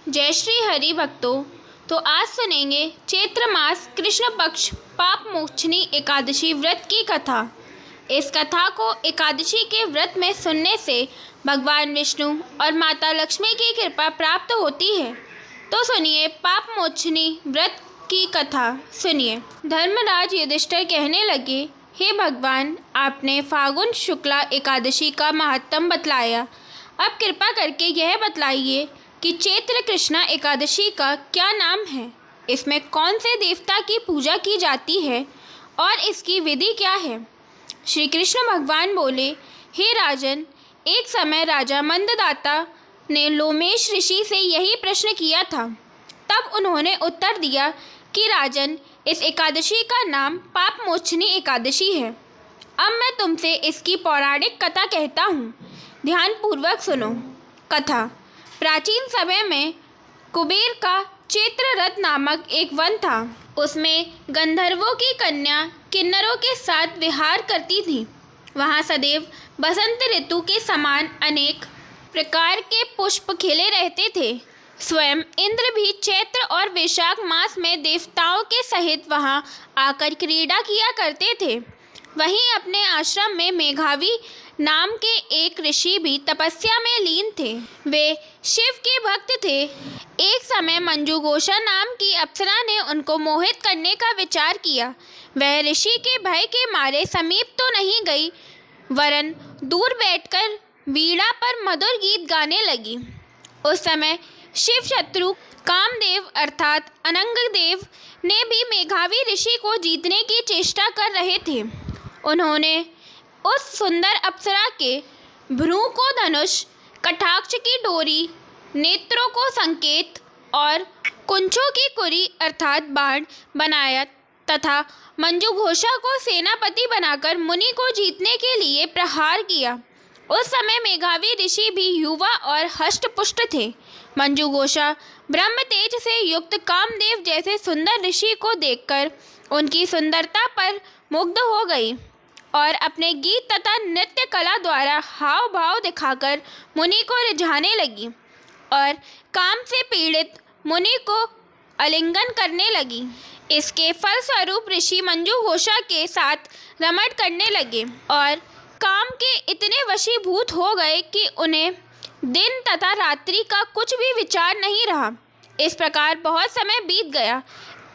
जय श्री हरि भक्तों। तो आज सुनेंगे चैत्र मास कृष्ण पक्ष पाप मोचनी एकादशी व्रत की कथा। इस कथा को एकादशी के व्रत में सुनने से भगवान विष्णु और माता लक्ष्मी की कृपा प्राप्त होती है। तो सुनिए पाप मोचनी व्रत की कथा सुनिए। धर्मराज युधिष्ठिर कहने लगे, हे भगवान, आपने फागुन शुक्ला एकादशी का महत्तम बतलाया। अब कृपा करके यह बतलाइए कि चैत्र कृष्णा एकादशी का क्या नाम है, इसमें कौन से देवता की पूजा की जाती है और इसकी विधि क्या है। श्री कृष्ण भगवान बोले, हे राजन, एक समय राजा मंददाता ने लोमेश ऋषि से यही प्रश्न किया था। तब उन्होंने उत्तर दिया कि राजन, इस एकादशी का नाम पाप मोचनी एकादशी है। अब मैं तुमसे इसकी पौराणिक कथा कहता हूँ, ध्यानपूर्वक सुनो। कथा। प्राचीन समय में कुबेर का चैत्ररथ नामक एक वन था। उसमें गंधर्वों की कन्या किन्नरों के साथ विहार करती थी। वहाँ सदैव बसंत ऋतु के समान अनेक प्रकार के पुष्प खिले रहते थे। स्वयं इंद्र भी चैत्र और वैशाख मास में देवताओं के सहित वहाँ आकर क्रीड़ा किया करते थे। वहीं अपने आश्रम में मेघावी नाम के एक ऋषि भी तपस्या में लीन थे। वे शिव के भक्त थे। एक समय मंजुघोषा नाम की अप्सरा ने उनको मोहित करने का विचार किया। वह ऋषि के भय के मारे समीप तो नहीं गई, वरन दूर बैठकर वीणा पर मधुर गीत गाने लगी। उस समय शिव शत्रु कामदेव अर्थात अनंगदेव ने भी मेघावी ऋषि को जीतने की चेष्टा कर रहे थे। उन्होंने उस सुंदर अप्सरा के भ्रू को धनुष, कटाक्ष की डोरी, नेत्रों को संकेत और कुंचों की कुरी अर्थात बाण बनाया तथा मंजुघोषा को सेनापति बनाकर मुनि को जीतने के लिए प्रहार किया। उस समय मेघावी ऋषि भी युवा और हष्टपुष्ट थे। मंजुघोषा ब्रह्म तेज से युक्त कामदेव जैसे सुंदर ऋषि को देखकर उनकी सुंदरता पर मुग्ध हो गई और अपने गीत तथा नृत्य कला द्वारा हाव भाव दिखाकर मुनि को रिझाने लगी और काम से पीड़ित मुनि को आलिंगन करने लगी। इसके फलस्वरूप ऋषि मंजुघोषा के साथ रमण करने लगे और काम के इतने वशीभूत हो गए कि उन्हें दिन तथा रात्रि का कुछ भी विचार नहीं रहा। इस प्रकार बहुत समय बीत गया।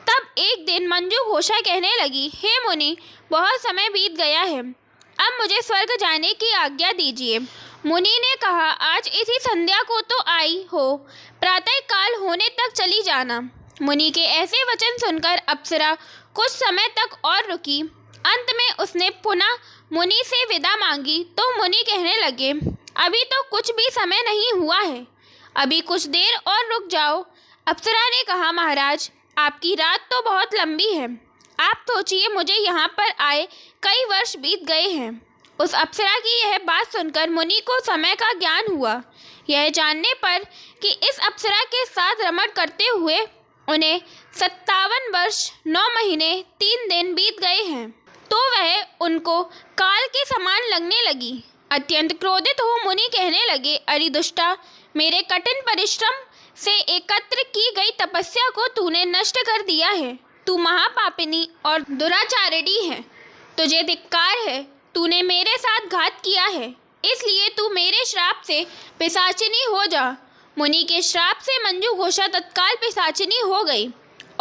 तब एक दिन मंजुघोषा कहने लगी, हे मुनि, बहुत समय बीत गया है, अब मुझे स्वर्ग जाने की आज्ञा दीजिए। मुनि ने कहा, आज इसी संध्या को तो आई हो, प्रातः काल होने तक चली जाना। मुनि के ऐसे वचन सुनकर अप्सरा कुछ समय तक और रुकी। अंत में उसने पुनः मुनि से विदा मांगी तो मुनि कहने लगे, अभी तो कुछ भी समय नहीं हुआ है, अभी कुछ देर और रुक जाओ। अप्सरा ने कहा, महाराज, आपकी रात तो बहुत लंबी है, आप सोचिए, मुझे यहाँ पर आए कई वर्ष बीत गए हैं। उस अप्सरा की यह बात सुनकर मुनि को समय का ज्ञान हुआ। यह जानने पर कि इस अप्सरा के साथ रमण करते हुए उन्हें 57 वर्ष 9 महीने 3 दिन बीत गए हैं, तो वह उनको काल के समान लगने लगी। अत्यंत क्रोधित हो मुनि कहने लगे, अरे दुष्टा, मेरे कठिन परिश्रम से एकत्र की गई तपस्या को तूने नष्ट कर दिया है। तू महापापिनी और दुराचारिणी है, तुझे धिक्कार है, तूने मेरे साथ घात किया है, इसलिए तू मेरे श्राप से पिशाचिनी हो जा। मुनि के श्राप से मंजुघोषा तत्काल पिशाचिनी हो गई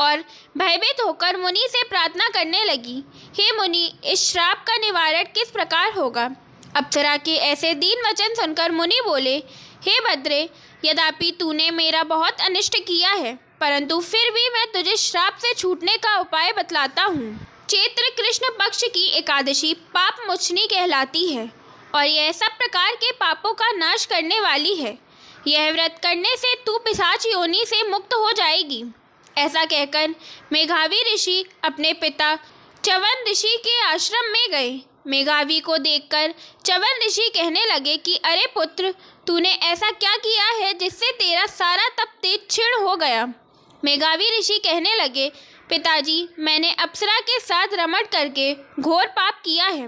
और भयभीत होकर मुनि से प्रार्थना करने लगी, हे मुनि, इस श्राप का निवारण किस प्रकार होगा। अप्सरा के ऐसे दीन वचन सुनकर मुनि बोले, हे भद्रे, यद्यपि तूने मेरा बहुत अनिष्ट किया है, परंतु फिर भी मैं तुझे श्राप से छूटने का उपाय बतलाता हूँ। चैत्र कृष्ण पक्ष की एकादशी पाप मोचनी कहलाती है और यह सब प्रकार के पापों का नाश करने वाली है। यह व्रत करने से तू पिशाच योनि से मुक्त हो जाएगी। ऐसा कहकर मेघावी ऋषि अपने पिता च्यवन ऋषि के आश्रम में गए। मेघावी को देखकर च्यवन ऋषि कहने लगे कि अरे पुत्र, तूने ऐसा क्या किया है जिससे तेरा सारा तप तेज क्षीण हो गया। मेघावी ऋषि कहने लगे, पिताजी, मैंने अप्सरा के साथ रमण करके घोर पाप किया है।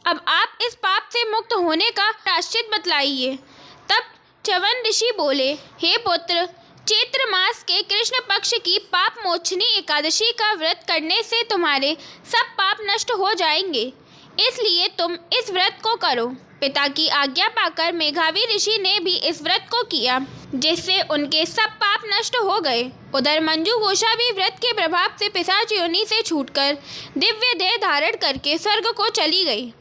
अब आप इस पाप से मुक्त होने का प्रायश्चित बतलाइए। तब च्यवन ऋषि बोले, हे पुत्र, चैत्र मास के कृष्ण पक्ष की पाप मोचनी एकादशी का व्रत करने से तुम्हारे सब पाप नष्ट हो जाएंगे, इसलिए तुम इस व्रत को करो। पिता की आज्ञा पाकर मेघावी ऋषि ने भी इस व्रत को किया, जिससे उनके सब पाप नष्ट हो गए। उधर मंजू घोषा भी व्रत के प्रभाव से पिशाच योनि से छूटकर दिव्य देह धारण करके स्वर्ग को चली गई।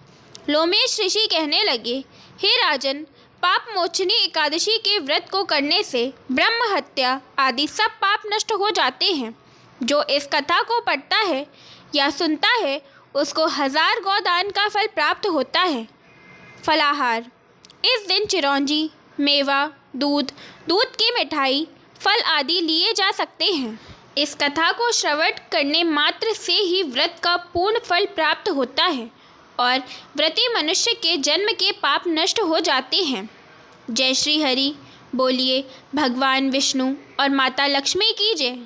लोमेश ऋषि कहने लगे, हे राजन, पाप मोचनी एकादशी के व्रत को करने से ब्रह्म हत्या आदि सब पाप नष्ट हो जाते हैं। जो इस कथा को पढ़ता है या सुनता है उसको 1000 गोदान का फल प्राप्त होता है। फलाहार: इस दिन चिरौंजी, मेवा, दूध की मिठाई, फल आदि लिए जा सकते हैं। इस कथा को श्रवण करने मात्र से ही व्रत का पूर्ण फल प्राप्त होता है और व्रती मनुष्य के जन्म के पाप नष्ट हो जाते हैं। जय श्री हरि। बोलिए भगवान विष्णु और माता लक्ष्मी की जय।